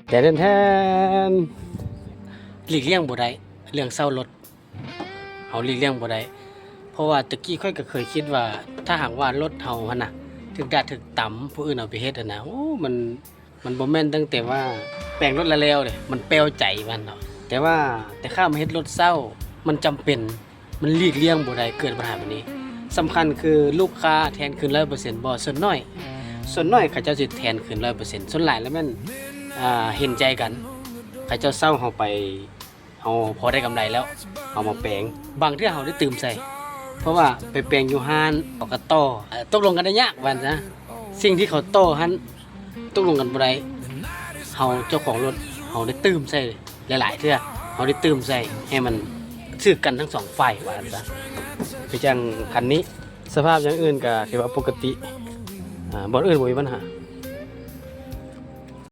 แต่แทนหลีกเลี่ยงบ่ได้เรื่องเศร้ารถเฮาหลีกเลี่ยงบ่ได้เพราะว่าตะกี้ค่อยก็เคยคิดว่าถ้าหากว่ารถเฮาหั่นน่ะถึกดาถึกตำผู้อื่นเอาไปเฮ็ดนะโอ้มันบ่แม่นตั้งแต่ว่าแปลงรถแล้วๆเด้มันแปลวใจมันเนาะแต่ข้ามมาเฮ็ดรถเศร้ามันจำเป็นมันหลีกเลี่ยงบ่ได้เกิดปัญหาแบบนี้สำคัญคือลูกค้าแทนคืน 100% บ่ส่วนน้อยเขาเจ้าสิแทนคืน 100% ส่วนหลายแล้วแม่นเห็นใจกันเขาเจ้าเศร้าเฮาไปเฮาพอได้กำไรแล้วเอามาแปลงบางเทื่อเฮาได้ตื่มใส่เพราะว่าไปแปลงอยู่ห้านเขาก็ต่อตกลงกันได้ยากว่านะสิ่งที่เขาต่อหันตกลงกันบ่ได้เฮาเจ้าของรถเฮาได้ตื่มใส่หลายๆเทื่อเฮาได้ตื่มใส่ให้มันซื้อกันทั้งสองฝ่ายว่าซะคือจังคันนี้สภาพอย่างอื่นก็ถือว่าปกติบ่อื่นบ่มีปัญหา